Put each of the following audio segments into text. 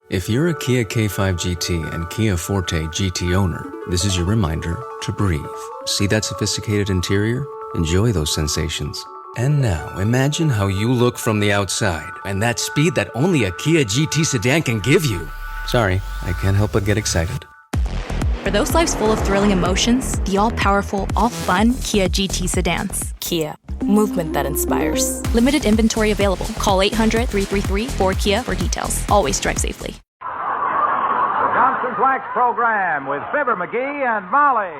If you're a Kia K5 GT and Kia Forte GT owner, this is your reminder to breathe. See that sophisticated interior? Enjoy those sensations. And now, imagine how you look from the outside and that speed that only a Kia GT sedan can give you. Sorry, I can't help but get excited. For those lives full of thrilling emotions, the all-powerful, all-fun Kia GT sedans. Kia, movement that inspires. Limited inventory available. Call 800-333-4KIA for details. Always drive safely. The Johnson's Wax Program with Fibber McGee and Molly.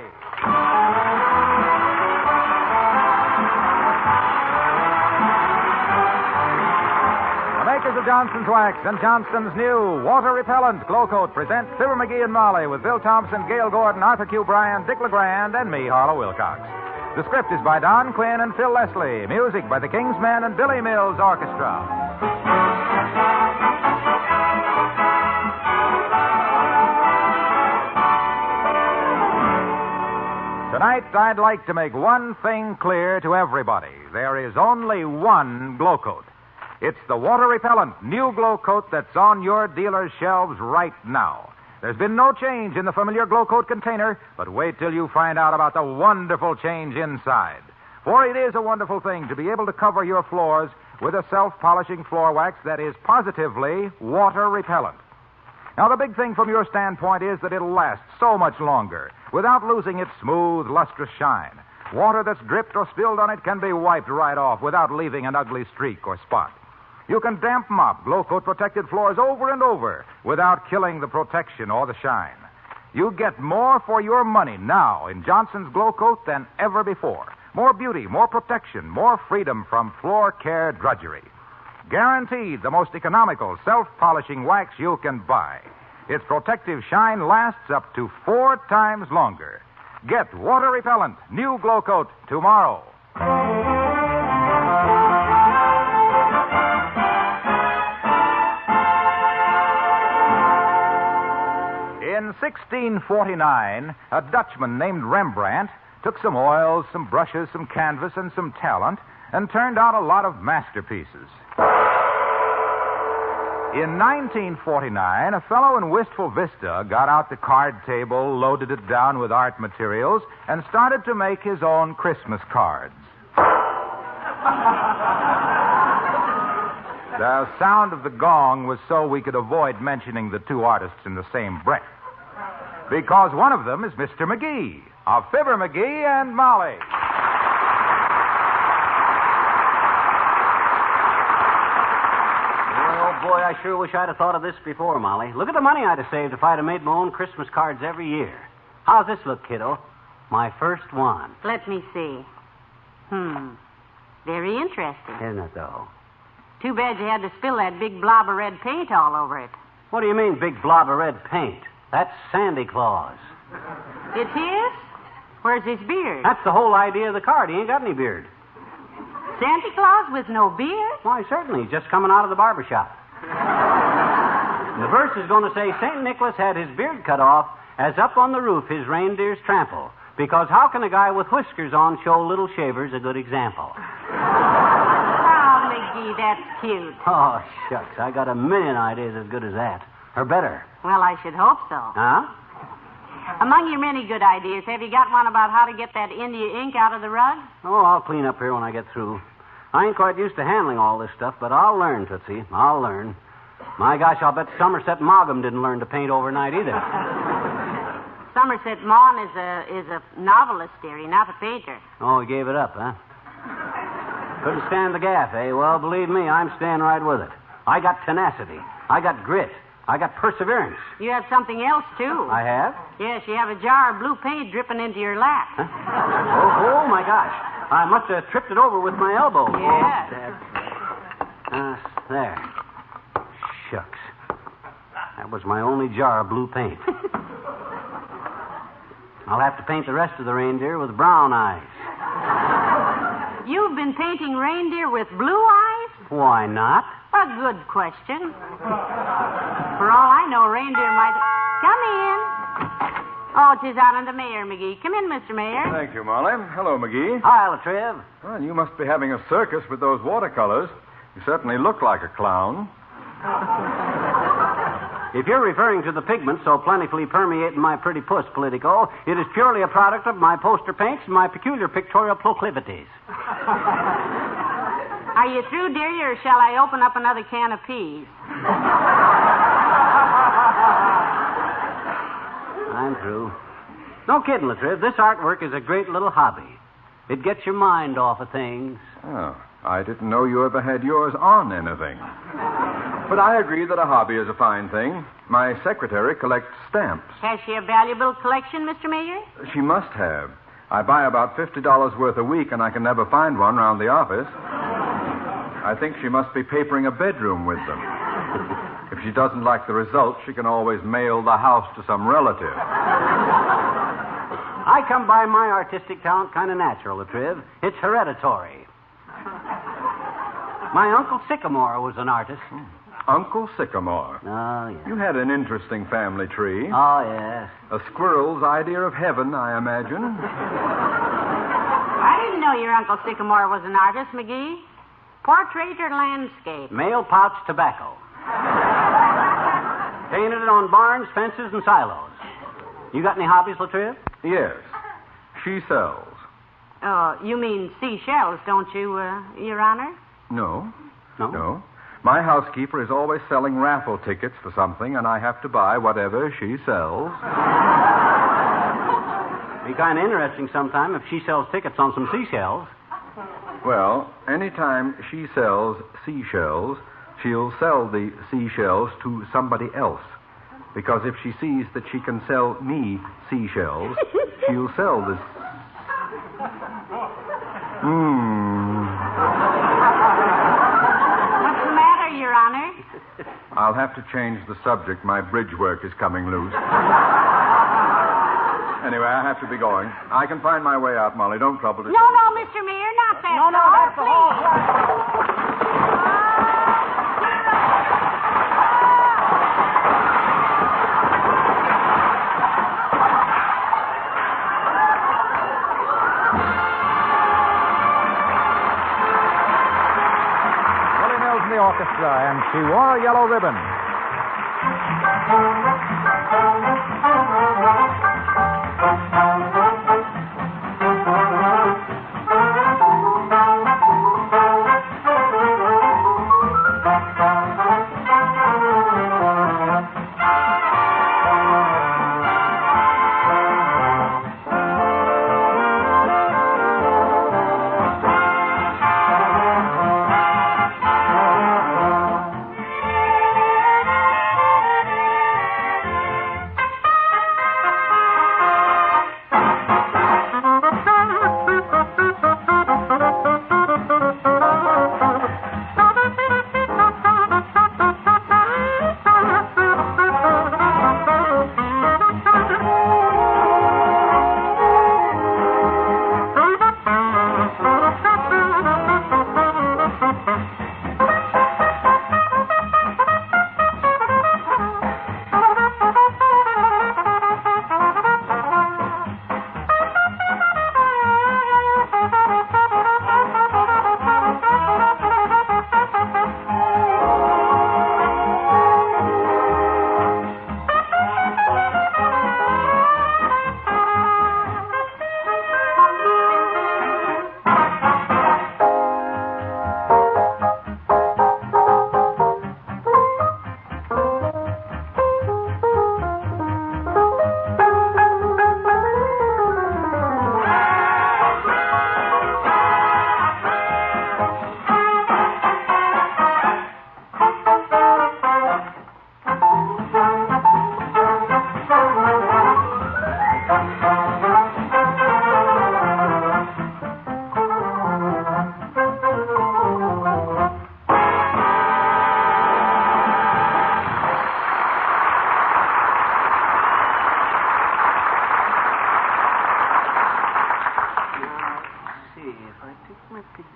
Makers of Johnson's Wax and Johnson's new water-repellent Glow Coat present Fibber McGee and Molly with Bill Thompson, Gail Gordon, Arthur Q. Bryan, Dick LeGrand, and me, Harlow Wilcox. The script is by Don Quinn and Phil Leslie. Music by the King's Men and Billy Mills Orchestra. Tonight, I'd like to make one thing clear to everybody. There is only one Glow Coat. It's the water-repellent new Glow Coat that's on your dealer's shelves right now. There's been no change in the familiar Glow Coat container, but wait till you find out about the wonderful change inside. For it is a wonderful thing to be able to cover your floors with a self-polishing floor wax that is positively water-repellent. Now, the big thing from your standpoint is that it'll last so much longer without losing its smooth, lustrous shine. Water that's dripped or spilled on it can be wiped right off without leaving an ugly streak or spot. You can damp mop Glow Coat protected floors over and over without killing the protection or the shine. You get more for your money now in Johnson's Glow Coat than ever before. More beauty, more protection, more freedom from floor care drudgery. Guaranteed the most economical self-polishing wax you can buy. Its protective shine lasts up to 4 times longer. Get water-repellent new Glow Coat tomorrow. In 1649, a Dutchman named Rembrandt took some oils, some brushes, some canvas, and some talent and turned out a lot of masterpieces. In 1949, a fellow in Wistful Vista got out the card table, loaded it down with art materials, and started to make his own Christmas cards. The sound of the gong was so we could avoid mentioning the two artists in the same breath. Because one of them is Mr. McGee, of Fibber McGee and Molly. Oh, boy, I sure wish I'd have thought of this before, Molly. Look at the money I'd have saved if I'd have made my own Christmas cards every year. How's this look, kiddo? My first one. Let me see. Very interesting. Isn't it, though? Too bad you had to spill that big blob of red paint all over it. What do you mean, big blob of red paint? That's Sandy Claus. It's his? Where's his beard? That's the whole idea of the card. He ain't got any beard. Santa Claus with no beard? Why, certainly. He's just coming out of the barber shop. The verse is going to say, St. Nicholas had his beard cut off, as up on the roof his reindeers trample. Because how can a guy with whiskers on show little shavers a good example? Oh, McGee, that's cute. Oh, shucks. I got a million ideas as good as that. Or better. Well, I should hope so. Huh? Among your many good ideas, have you got one about how to get that India ink out of the rug? Oh, I'll clean up here when I get through. I ain't quite used to handling all this stuff, but I'll learn, Tootsie. I'll learn. My gosh, I'll bet Somerset Maugham didn't learn to paint overnight either. Somerset Maugham is a novelist, dearie, not a painter. Oh, he gave it up, huh? Couldn't stand the gaff, eh? Well, believe me, I'm staying right with it. I got tenacity. I got grit. I got perseverance. You have something else, too. I have? Yes, you have a jar of blue paint dripping into your lap. Huh? Oh, my gosh. I must have tripped it over with my elbow. Yes. There. Shucks. That was my only jar of blue paint. I'll have to paint the rest of the reindeer with brown eyes. You've been painting reindeer with blue eyes? Why not? A good question. For all I know, reindeer might... Come in. Oh, 'tis Alan the Mayor, McGee. Come in, Mr. Mayor. Thank you, Molly. Hello, McGee. Hi, Latriv. Well, you must be having a circus with those watercolors. You certainly look like a clown. If you're referring to the pigment so plentifully permeating my pretty puss, Politico, it is purely a product of my poster paints and my peculiar pictorial proclivities. Are you through, dearie, or shall I open up another can of peas? I'm through. No kidding, Latriv. This artwork is a great little hobby. It gets your mind off of things. Oh, I didn't know you ever had yours on anything. But I agree that a hobby is a fine thing. My secretary collects stamps. Has she a valuable collection, Mr. Mayor? She must have. I buy about $50 worth a week, and I can never find one around the office. I think she must be papering a bedroom with them. If she doesn't like the result, she can always mail the house to some relative. I come by my artistic talent kind of natural, Latriv. It's hereditary. My Uncle Sycamore was an artist. Uncle Sycamore. Oh, yes. You had an interesting family tree. Oh, yes. A squirrel's idea of heaven, I imagine. I didn't know your Uncle Sycamore was an artist, McGee. Portrait or landscape? Mail pouch tobacco. Painted it on barns, fences, and silos. You got any hobbies, Latriv? Yes. She sells. Oh, you mean seashells, don't you, Your Honor? No. No? My housekeeper is always selling raffle tickets for something, and I have to buy whatever she sells. Be kind of interesting sometime if she sells tickets on some seashells. Well, anytime she sells seashells, she'll sell the seashells to somebody else. Because if she sees that she can sell me seashells, she'll sell this. What's the matter, Your Honor? I'll have to change the subject. My bridge work is coming loose. Anyway, I have to be going. I can find my way out, Molly. Don't trouble yourself. No, Mr. Mayor, not that. No, that's the whole Willie Mills in the orchestra, and she wore a yellow ribbon.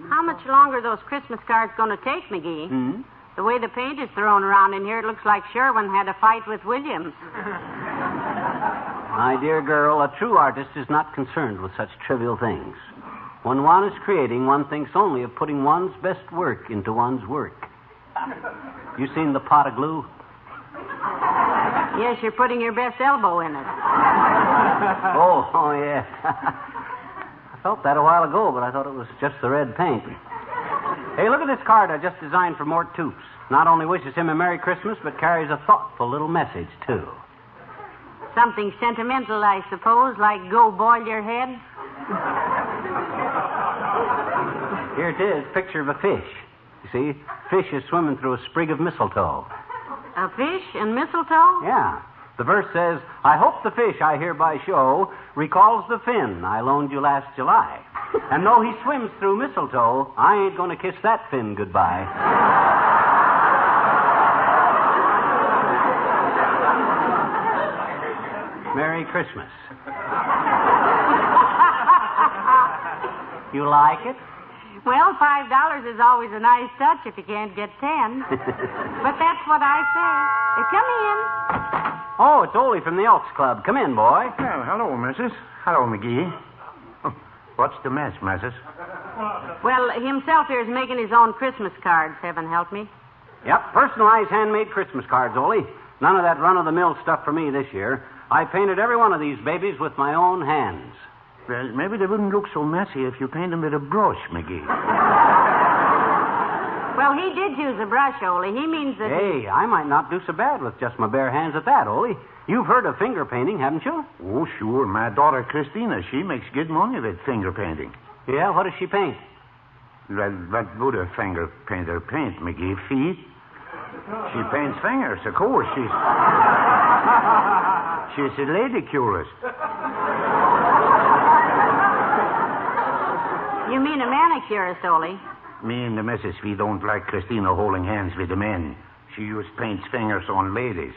How much longer are those Christmas cards going to take, McGee? Hmm? The way the paint is thrown around in here, it looks like Sherwin had a fight with Williams. My dear girl, a true artist is not concerned with such trivial things. When one is creating, one thinks only of putting one's best work into one's work. You seen the pot of glue? Yes, you're putting your best elbow in it. Oh, yeah. I felt that a while ago, but I thought it was just the red paint. Hey, look at this card I just designed for Mort Toops. Not only wishes him a Merry Christmas, but carries a thoughtful little message, too. Something sentimental, I suppose, like go boil your head. Here it is, picture of a fish. You see, fish is swimming through a sprig of mistletoe. A fish and mistletoe? Yeah. The verse says, I hope the fish I hereby show recalls the fin I loaned you last July. And though he swims through mistletoe, I ain't going to kiss that fin goodbye. Merry Christmas. You like it? Well, $5 is always a nice touch if you can't get 10. But that's what I say. Come in. Oh, it's Ole from the Elks Club. Come in, boy. Well, hello, Mrs. Hello, McGee. What's the mess, Mrs.? Well, himself here is making his own Christmas cards, heaven help me. Yep, personalized handmade Christmas cards, Ole. None of that run-of-the-mill stuff for me this year. I painted every one of these babies with my own hands. Well, maybe they wouldn't look so messy if you paint them with a brush, McGee. Well, he did use a brush, Ole. He means that... Hey, I might not do so bad with just my bare hands at that, Ole. You've heard of finger painting, haven't you? Oh, sure. My daughter, Christina, she makes good money with finger painting. Yeah, what does she paint? Well, what would a finger painter paint, McGee? Feet? She paints fingers, of course. She's a lady curist. You mean a manicurist, Ole? Me and the missus, we don't like Christina holding hands with the men. She just paints fingers on ladies.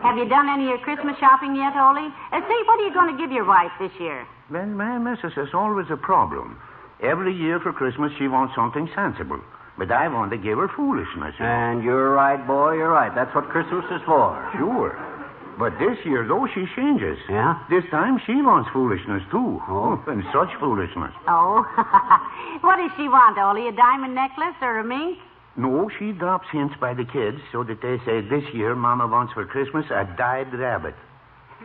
Have you done any of your Christmas shopping yet, Ole? Say, what are you going to give your wife this year? Well, my missus is always a problem. Every year for Christmas, she wants something sensible. But I want to give her foolishness. And you're right, boy, you're right. That's what Christmas is for. Sure. But this year, though, she changes. Yeah? This time, she wants foolishness, too. Oh. And such foolishness. Oh. What does she want, Ole? A diamond necklace or a mink? No, she drops hints by the kids so that they say this year Mama wants for Christmas a dyed rabbit.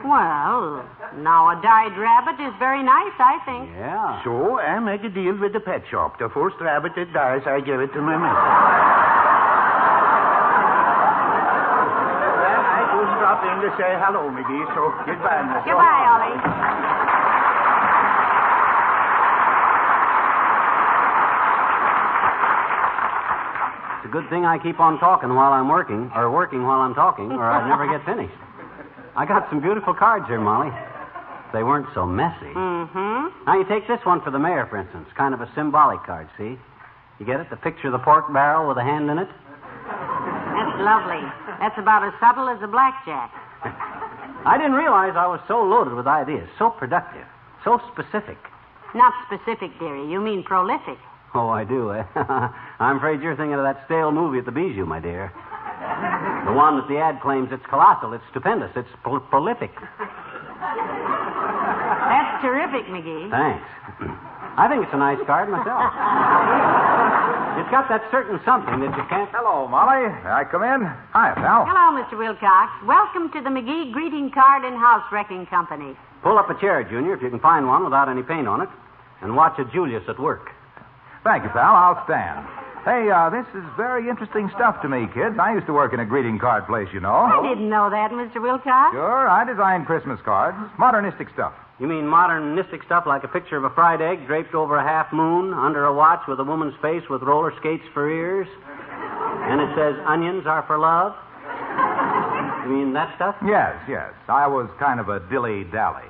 Well, now a dyed rabbit is very nice, I think. Yeah. So I make a deal with the pet shop. The first rabbit that dies, I give it to my missus. Well, I just dropped in to say hello, McGee, so goodbye, Miss. Goodbye, Ollie. It's a good thing I keep on talking while I'm working, or working while I'm talking, or I'd never get finished. I got some beautiful cards here, Molly. They weren't so messy. Mm-hmm. Now, you take this one for the mayor, for instance. Kind of a symbolic card, see? You get it? The picture of the pork barrel with a hand in it? That's lovely. That's about as subtle as a blackjack. I didn't realize I was so loaded with ideas, so productive, so specific. Not specific, dearie. You mean prolific. Oh, I do, eh? I'm afraid you're thinking of that stale movie at the Bijou, my dear. The one that the ad claims it's colossal, it's stupendous, it's prolific. That's terrific, McGee. Thanks. I think it's a nice card myself. It's got that certain something that you can't... Hello, Molly. May I come in? Hi, pal. Hello, Mr. Wilcox. Welcome to the McGee Greeting Card and House Wrecking Company. Pull up a chair, Junior, if you can find one without any paint on it, and watch a Julius at work. Thank you, pal. I'll stand. Hey, this is very interesting stuff to me, kids. I used to work in a greeting card place, you know. I didn't know that, Mr. Wilcox. Sure, I designed Christmas cards. Modernistic stuff. You mean modernistic stuff like a picture of a fried egg draped over a half moon, under a watch with a woman's face with roller skates for ears? And it says, onions are for love? You mean that stuff? Yes. I was kind of a dilly-dally.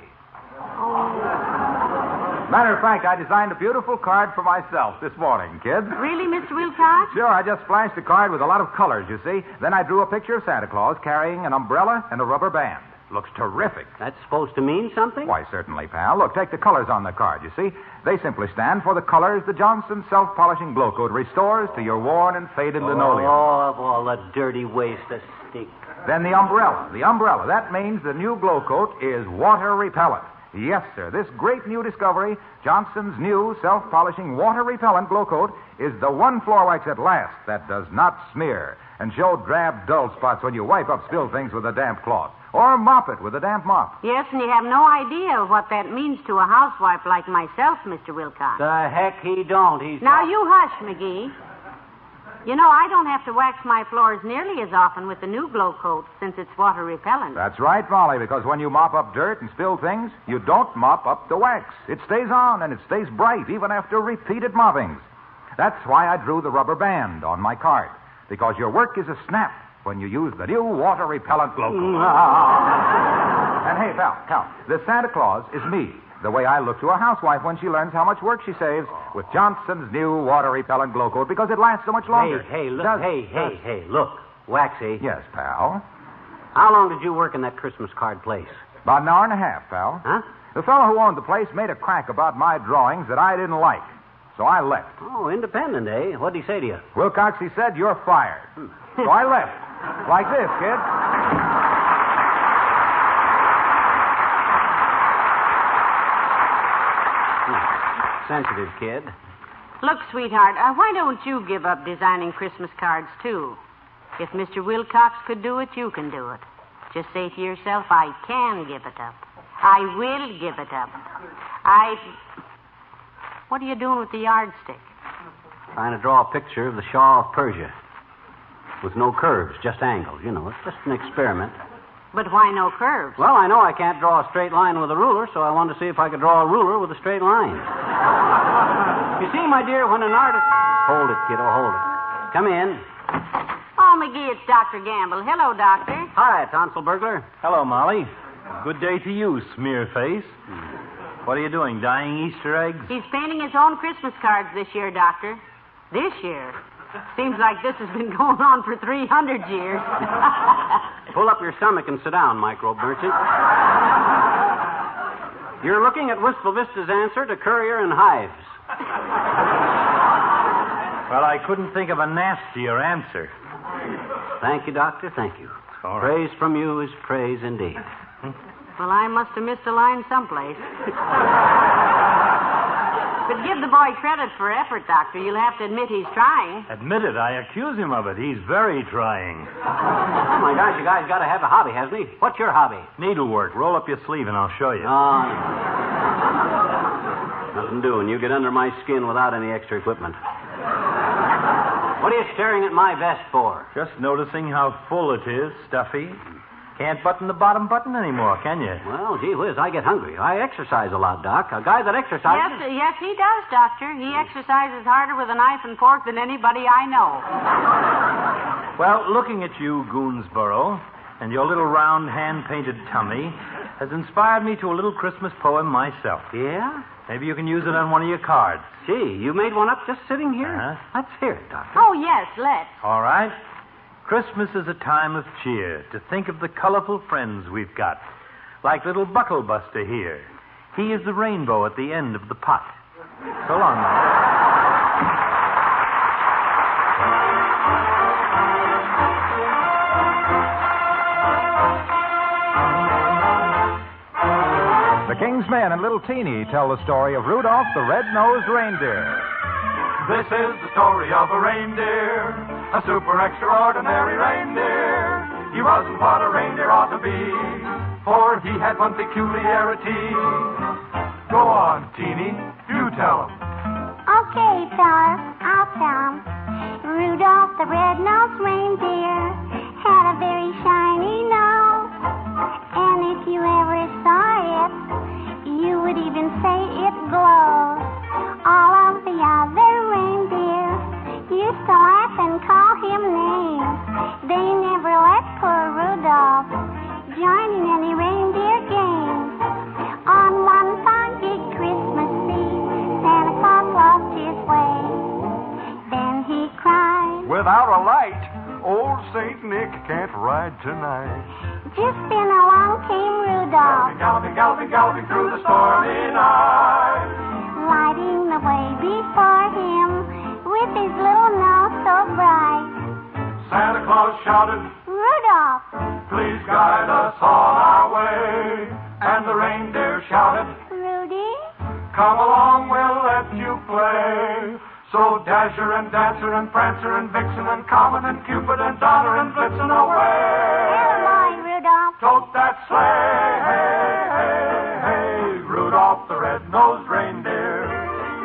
Matter of fact, I designed a beautiful card for myself this morning, kids. Really, Mr. Wilcox? Sure, I just flashed a card with a lot of colors, you see. Then I drew a picture of Santa Claus carrying an umbrella and a rubber band. Looks terrific. That's supposed to mean something? Why, certainly, pal. Look, take the colors on the card, you see. They simply stand for the colors the Johnson self-polishing glow coat restores to your worn and faded linoleum. Oh, of all the dirty waste of stink. Then the umbrella. That means the new glow coat is water repellent. Yes, sir. This great new discovery, Johnson's new self-polishing water-repellent glow coat, is the one floor wax at last that does not smear and show drab, dull spots when you wipe up spilled things with a damp cloth or mop it with a damp mop. Yes, and you have no idea of what that means to a housewife like myself, Mr. Wilcox. The heck he don't. Now, you hush, McGee. You know, I don't have to wax my floors nearly as often with the new glow coat since it's water repellent. That's right, Molly, because when you mop up dirt and spill things, you don't mop up the wax. It stays on and it stays bright even after repeated moppings. That's why I drew the rubber band on my card, because your work is a snap when you use the new water repellent glow coat. And hey, pal, the Santa Claus is me. The way I look to a housewife when she learns how much work she saves with Johnson's new water-repellent glow coat because it lasts so much longer. Hey, look. Waxy. Yes, pal. How long did you work in that Christmas card place? About an hour and a half, pal. Huh? The fellow who owned the place made a crack about my drawings that I didn't like, so I left. Oh, independent, eh? What'd he say to you? Wilcox, he said, you're fired. So I left. Like this, kid. Sensitive kid. Look, sweetheart, why don't you give up designing Christmas cards, too? If Mr. Wilcox could do it, you can do it. Just say to yourself, I can give it up. I will give it up. What are you doing with the yardstick? Trying to draw a picture of the Shah of Persia. With no curves, just angles. You know, it's just an experiment. But why no curves? Well, I know I can't draw a straight line with a ruler, so I wanted to see if I could draw a ruler with a straight line. You see, my dear, when an artist... Hold it, kiddo, hold it. Come in. Oh, McGee, it's Dr. Gamble. Hello, Doctor. Hi, tonsil burglar. Hello, Molly. Good day to you, smear face. What are you doing, dyeing Easter eggs? He's painting his own Christmas cards this year, Doctor. This year? Seems like this has been going on for 300 years. Pull up your stomach and sit down, microbe merchant. You're looking at Wistful Vista's answer to Courier and Hives. Well, I couldn't think of a nastier answer. Thank you, Doctor, thank you. All right. Praise from you is praise indeed. Well, I must have missed a line someplace. But give the boy credit for effort, Doctor. You'll have to admit he's trying. Admit it, I accuse him of it. He's very trying. Oh, my gosh, you guys got to have a hobby, hasn't he? What's your hobby? Needlework. Roll up your sleeve and I'll show you. Nothing doing. You get under my skin without any extra equipment. What are you staring at my vest for? Just noticing how full it is, stuffy. Can't button the bottom button anymore, can you? Well, gee whiz, I get hungry. I exercise a lot, Doc. A guy that exercises... Yes, he does, Doctor. He exercises harder with a knife and fork than anybody I know. Well, looking at you, Goonsboro, and your little round hand-painted tummy has inspired me to a little Christmas poem myself. Yeah? Maybe you can use it on one of your cards. Gee, you made one up just sitting here? Uh-huh. Let's hear it, Doctor. Oh, yes, let's. All right. Christmas is a time of cheer to think of the colorful friends we've got. Like little Bucklebuster here. He is the rainbow at the end of the pot. So long, Mom. The King's Men and Little Teeny tell the story of Rudolph the Red-Nosed Reindeer. This is the story of a reindeer, a super extraordinary reindeer. He wasn't what a reindeer ought to be, for he had one peculiarity. Go on, Teeny, you tell him. Okay, fellas, I'll tell him. Rudolph the red-nosed reindeer had a very shiny nose, and if you ever saw it, you would even say it glows. All of the other reindeer used to laugh and call him names. They never let poor Rudolph join in any reindeer games. On one foggy Christmas Eve, Santa Claus lost his way. Then he cried, Without a light, old Saint Nick can't ride tonight. Just then along came Rudolph, Galloping, galloping, galloping through the stormy night. lighting the way before him with his little nose so bright. Santa Claus shouted, Rudolph, please guide us on our way. And the reindeer shouted, Come along, we'll let you play. So Dasher and Dancer and Prancer and Vixen and Comet and Cupid and Donner and Blitzen away. Hey, boy, Rudolph. Tote that sleigh, hey, hey, hey, Rudolph the red-nosed reindeer.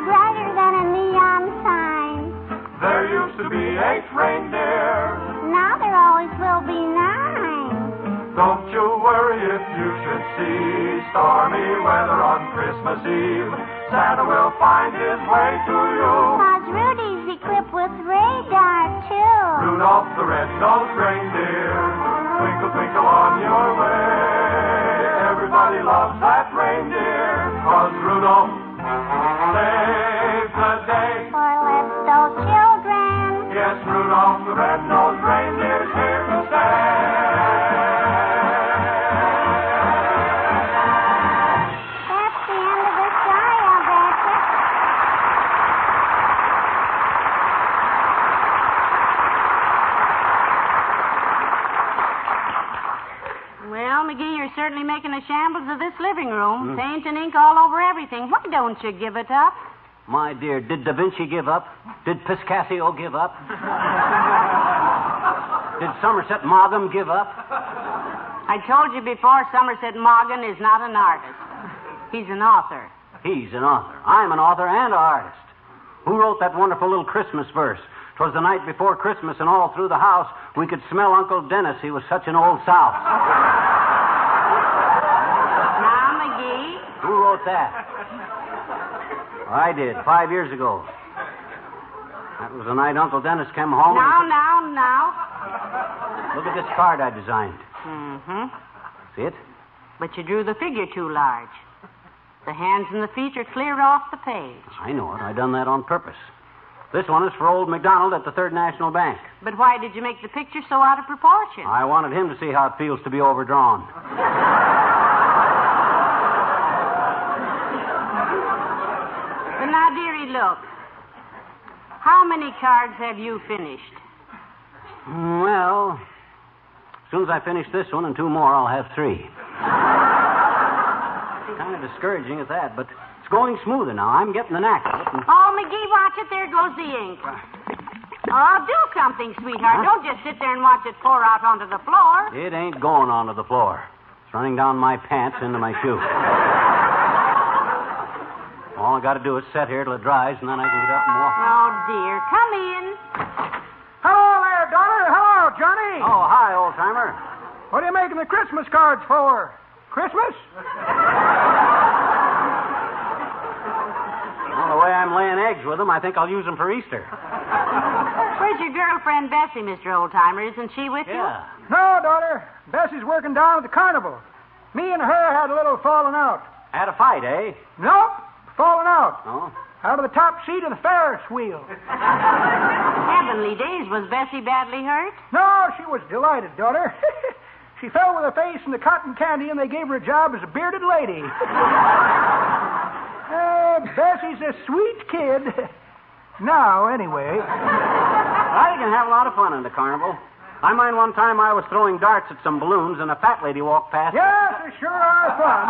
Brighter than a neon sign. There used to be 8 reindeer. Now there always will be 9. Don't you worry if you should see stormy weather on Christmas Eve. Santa will find his way to you. 'Cause Rudy's equipped with radar, too. Rudolph the red-nosed reindeer, twinkle, twinkle on your way. Everybody loves that reindeer, 'cause Rudolph saves the day. For little children. Yes, Rudolph the red-nosed reindeer's here to stay. That's the end of the story, I'll bet you. Well, McGee, you're certainly making a shambles of this living room. Paint and ink all over everything. Why don't you give it up? My dear, did Da Vinci give up? Did Piscasio give up? Did Somerset Maugham give up? I told you before, Somerset Maugham is not an artist. He's an author. He's an author. I'm an author and an artist. Who wrote that wonderful little Christmas verse? 'Twas the night before Christmas, and all through the house we could smell Uncle Dennis. He was such an old souse. Now, McGee. Who wrote that? I did, 5 years ago. That was the night Uncle Dennis came home. Now. Look at this card I designed. Mm-hmm. See it? But you drew the figure too large. The hands and the feet are clear off the page. I know it. I done that on purpose. This one is for old McDonald at the Third National Bank. But why did you make the picture so out of proportion? I wanted him to see how it feels to be overdrawn. But now, dearie, look. How many cards have you finished? Well, as soon as I finish this one and 2 more, I'll have 3. Kind of discouraging at that, but it's going smoother now. I'm getting the knack of it. Oh, McGee, watch it. There goes the ink. Oh, do something, sweetheart. Huh? Don't just sit there and watch it pour out onto the floor. It ain't going onto the floor. It's running down my pants into my shoe. All I got to do is sit here till it dries, and then I can get up and walk. Oh, dear. Come in. Hello there, daughter. Hello, Johnny. Oh, hi, old-timer. What are you making the Christmas cards for? Christmas? Well, the way I'm laying eggs with them, I think I'll use them for Easter. Where's your girlfriend, Bessie, Mr. Oldtimer? Isn't she with you? No, daughter. Bessie's working down at the carnival. Me and her had a little falling out. Had a fight, eh? Nope. Falling out. Oh? Out of the top seat of the Ferris wheel. Heavenly days. Was Bessie badly hurt? No, she was delighted, daughter. She fell with her face in the cotton candy, and they gave her a job as a bearded lady. Bessie's a sweet kid. Now, anyway. I can have a lot of fun in the carnival. I mind one time I was throwing darts at some balloons, and a fat lady walked past. Yes, they sure are fun.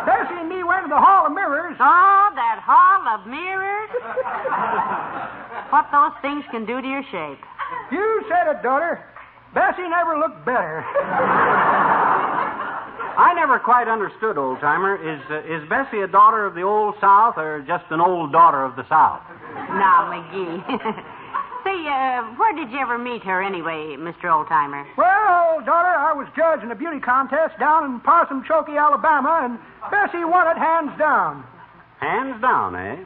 Bessie and me went to the Hall of Mirrors. Oh, that Hall of Mirrors. What those things can do to your shape. You said it, daughter. Bessie never looked better. I never quite understood, old-timer. Is Bessie a daughter of the Old South or just an old daughter of the South? Now, McGee. Say, where did you ever meet her anyway, Mr. Oldtimer? Well, daughter, I was judge in a beauty contest down in Possum Chokey, Alabama, and Bessie won it hands down. Hands down, eh?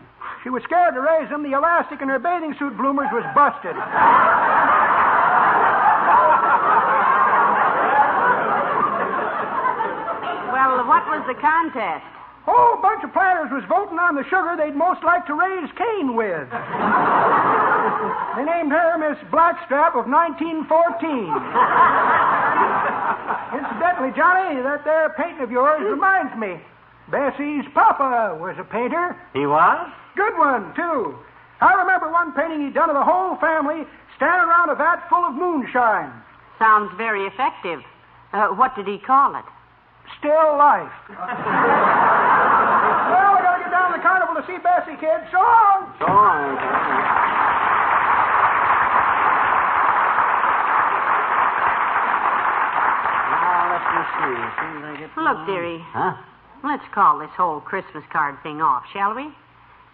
She was scared to raise them. The elastic in her bathing suit bloomers was busted. Well, what was the contest? Oh, a bunch of planters was voting on the sugar they'd most like to raise Cain with. They named her Miss Blackstrap of 1914. Incidentally, Johnny, that there painting of yours reminds me. Bessie's papa was a painter. He was? Good one, too. I remember one painting he'd done of the whole family standing around a vat full of moonshine. Sounds very effective. What did he call it? still life. Well, we gotta get down to the carnival to see Bessie, kid. So long. So long. Now, let me see. As soon as I get Look, dearie. Huh? Let's call this whole Christmas card thing off, shall we?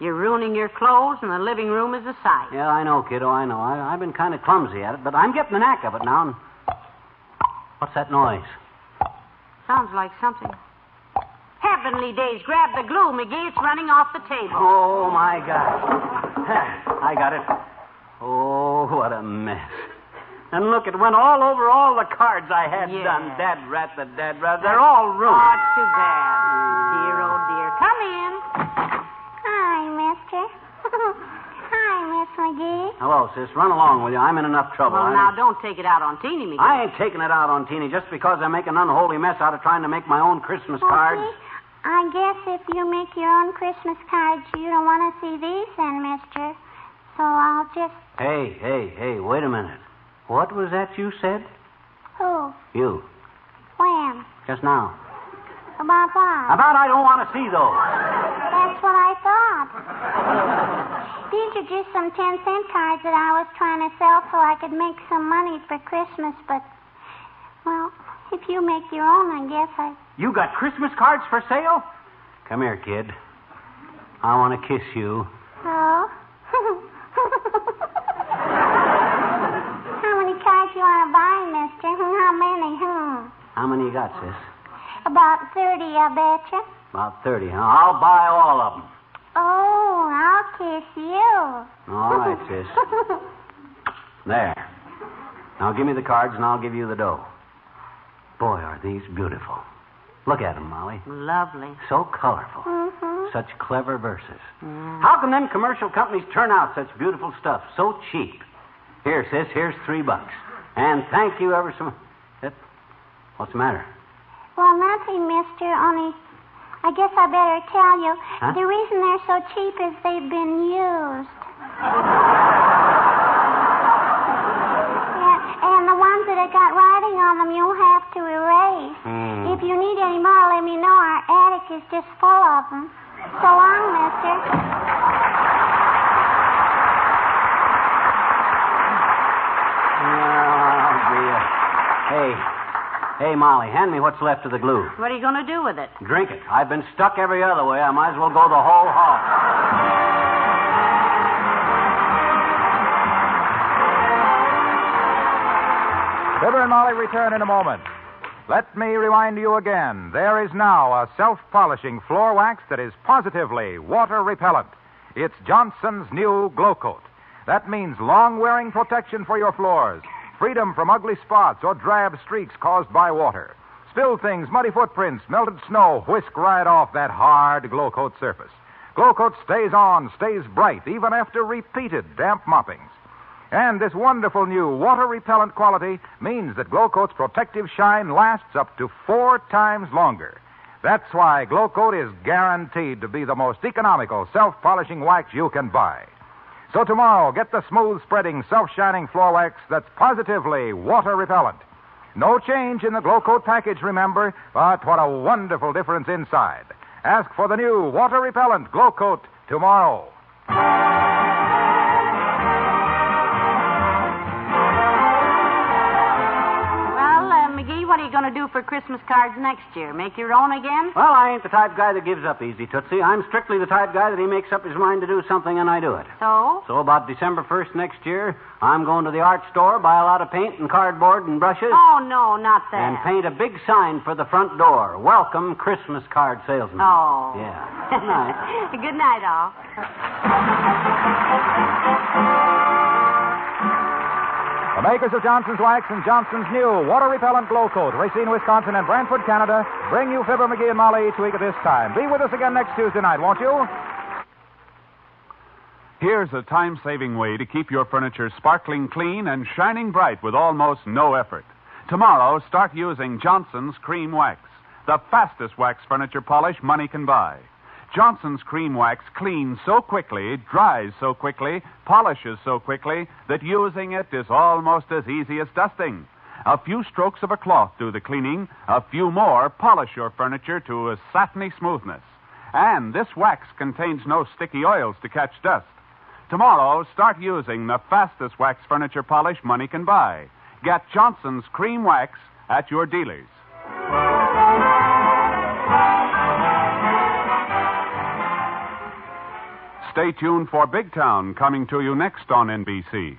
You're ruining your clothes, and the living room is a sight. Yeah, I know, kiddo, I know. I've been kind of clumsy at it, but I'm getting the knack of it now. And... What's that noise? Sounds like something. Heavenly days, grab the glue, McGee. It's running off the table. Oh, my God. I got it. Oh, what a mess. And look, it went all over all the cards I had done. Dad rat. They're all ruined. Oh, it's too bad. Dear, oh, dear. Come in. Hi, mister. Hi, Miss McGee. Hello, sis. Run along with you. I'm in enough trouble. Well, now, don't take it out on Teeny, McGee. I ain't taking it out on Teeny just because I make an unholy mess out of trying to make my own Christmas cards. Okay. I guess if you make your own Christmas cards, you don't want to see these then, mister. So I'll just... Hey, wait a minute. What was that you said? Who? You. When? Just now. About what? About I don't want to see those. That's what I thought. These are just some 10-cent cards that I was trying to sell so I could make some money for Christmas, but, well, if you make your own, I guess I... You got Christmas cards for sale? Come here, kid. I want to kiss you. Oh? How many cards you want to buy, mister? How many, How many you got, sis? About 30, I betcha. About 30, huh? I'll buy all of them. Oh, I'll kiss you. All right, sis. There. Now give me the cards and I'll give you the dough. Boy, are these beautiful. Look at them, Molly. Lovely. So colorful. Mm-hmm. Such clever verses. How can them commercial companies turn out such beautiful stuff so cheap? Here, sis, here's $3. And thank you ever so much. What's the matter? Well, nothing, mister, only I guess I better tell you. Huh? The reason they're so cheap is they've been used. Yeah, and the ones that have got writing on them you'll have to erase. If you need any more, let me know. Our attic is just full of them. So long, mister. Oh, dear. Hey, Molly, hand me what's left of the glue. What are you going to do with it? Drink it. I've been stuck every other way. I might as well go the whole hog. Fibber and Molly return in a moment. Let me remind you again, there is now a self-polishing floor wax that is positively water-repellent. It's Johnson's new Glow Coat. That means long-wearing protection for your floors, freedom from ugly spots or drab streaks caused by water. Spilled things, muddy footprints, melted snow whisk right off that hard Glow Coat surface. Glow Coat stays on, stays bright, even after repeated damp moppings. And this wonderful new water-repellent quality means that Glow Coat's protective shine lasts up to 4 times longer. That's why Glow Coat is guaranteed to be the most economical self-polishing wax you can buy. So tomorrow, get the smooth-spreading, self-shining floor wax that's positively water-repellent. No change in the Glow Coat package, remember, but what a wonderful difference inside. Ask for the new water-repellent Glow Coat tomorrow. What are you going to do for Christmas cards next year? Make your own again? Well, I ain't the type guy that gives up easy, Tootsie. I'm strictly the type guy that he makes up his mind to do something and I do it. So? So about December 1st next year, I'm going to the art store, buy a lot of paint and cardboard and brushes. Oh, no, not that. And paint a big sign for the front door. Welcome, Christmas card salesman. Oh. Yeah. Good night. Good night, all. The makers of Johnson's Wax and Johnson's new water-repellent Glow Coat, Racine, Wisconsin, and Brantford, Canada, bring you Fibber McGee and Molly each week at this time. Be with us again next Tuesday night, won't you? Here's a time-saving way to keep your furniture sparkling clean and shining bright with almost no effort. Tomorrow, start using Johnson's Cream Wax, the fastest wax furniture polish money can buy. Johnson's Cream Wax cleans so quickly, dries so quickly, polishes so quickly that using it is almost as easy as dusting. A few strokes of a cloth do the cleaning. A few more polish your furniture to a satiny smoothness. And this wax contains no sticky oils to catch dust. Tomorrow, start using the fastest wax furniture polish money can buy. Get Johnson's Cream Wax at your dealers. Stay tuned for Big Town, coming to you next on NBC.